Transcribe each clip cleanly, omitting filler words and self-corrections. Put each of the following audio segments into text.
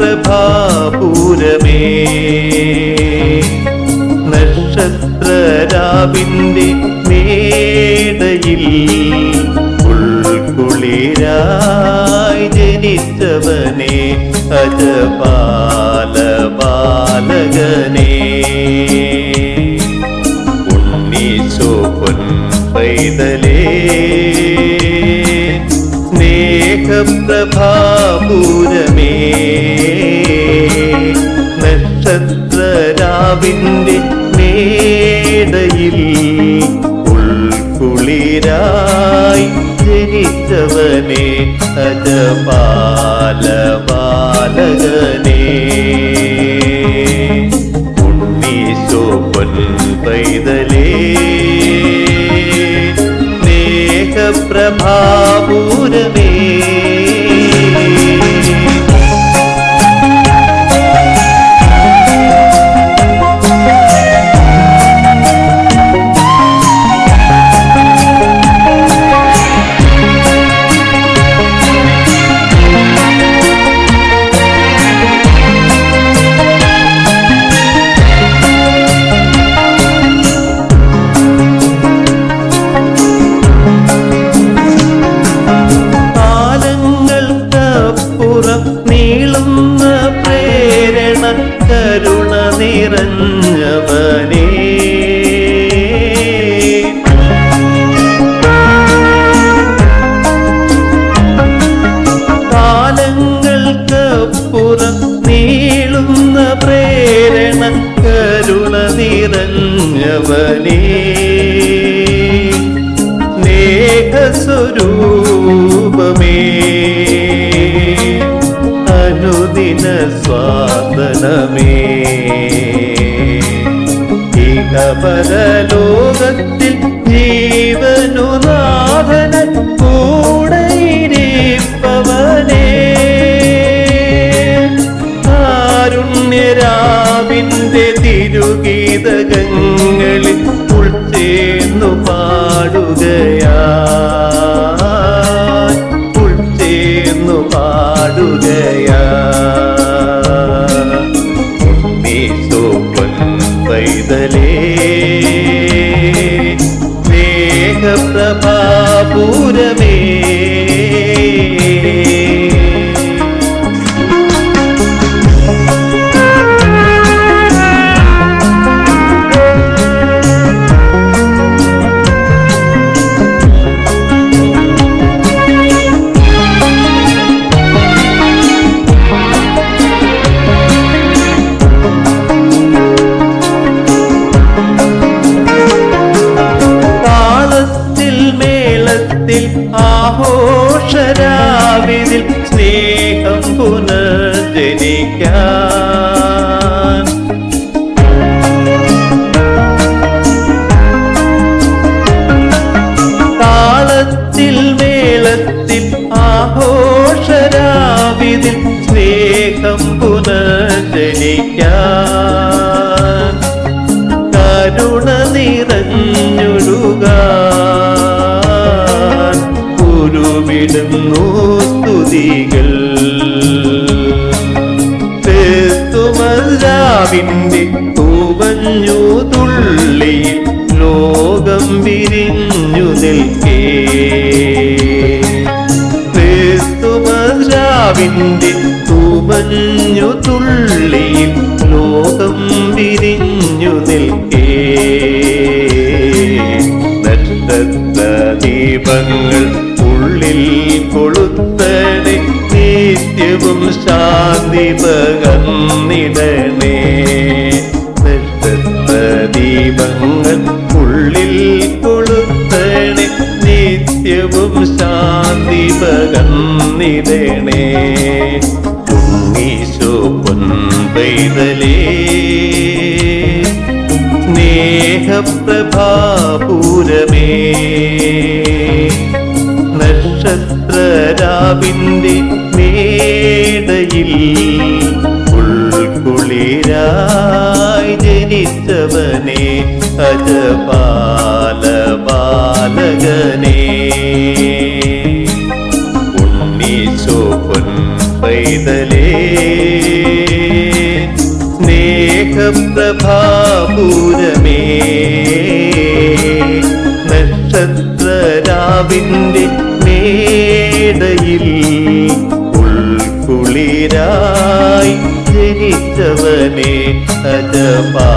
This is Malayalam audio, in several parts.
സ്നേഹപ്രഭാപൂരമേ നക്ഷത്രരാവിന്റെ മേടയിൽ ഉൾക്കുളിരായി ജനിച്ചവനെ അജപാല ബാലകനെ ഉണ്ണീശോ പൊൻപൈതലേ സ്നേഹപ്രഭാപൂരമേ നക്ഷത്രരാവിന്റെ മേടയിൽ ഉൾക്കുളിരായി ജനിച്ചവനെ അജപാല ബാലകനെ ഉണ്ണീശോ പൊൻപൈതലേ സ്നേഹപ്രഭാപൂരമേ നീളുന്ന പ്രേരണ കരുണ നിറഞ്ഞവനേ കാലങ്ങൾക്കപ്പുറം നീളുന്ന പ്രേരണ കരുണ നിറഞ്ഞവനേ സ്നേഹസ്വരൂപമേ അനുദിന സ്വാതനമേ ഇഹപരലോകത്തിൽ ജീവനുനാഥന കൂടെയിരിപ്പവനേ കാരുണ്യരാവിന്റെ തിരുഗീതകങ്ങളിൽ ഉൾച്ചേർന്നു പാടുകയാ ഉണ്ണീശോ പൊൻപൈതലേ സ്നേഹപ്രഭാപൂരമേ ആഘോഷരാവിതിൽ സ്നേഹം പുനർജനിക്കാൻ താളത്തിൽ മേളത്തിൽ ആഘോഷരാവിതിൽ സ്നേഹം പുനർജനിക്കാൻ കരുണ നിറഞ്ഞൊഴുക വിടുന്നു സ്തുതികൾ ക്രിസ്തുമരാവിന്റെ തൂവഞ്ഞു തുള്ളിയിൽ ലോകം വിരിഞ്ഞു നിൽക്കേ ക്രിസ്തുമരാവിന്റെ തൂവഞ്ഞു തുള്ളിയിൽ ലോകം വിരിഞ്ഞു നിൽക്കേ നക്ഷത്ര ദീപങ്ങൾ ഉള്ളിൽ കൊളുത്തണേ നിത്യവും ശാന്തി പകർന്നിടണേ നക്ഷത്ര ദീപങ്ങൾ ഉള്ളിൽ കൊളുത്തണേ നിത്യവും ശാന്തി പകർന്നിടണേ ഉണ്ണീശോ പൊൻപൈതലേ സ്നേഹപ്രഭാപൂരമേ നക്ഷത്രരാവിന്റെ മേടയിൽ ഉൾക്കുളിരായി ജനിച്ചവനെ അജപാല ബാലകനെ ഉണ്ണീശോ പൊൻപൈതലേ സ്നേഹപ്രഭാപൂരമേ നക്ഷത്രരാവിന്റെ മേടയിൽ ഉൾക്കുളിരായി ജനിച്ചവനെ അജപാലബാലകനേ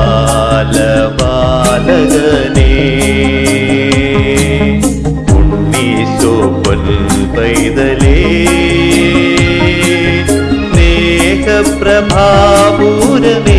ഉണ്ണീശോ പൊൻപൈതലേ സ്നേഹപ്രഭാപൂരമേ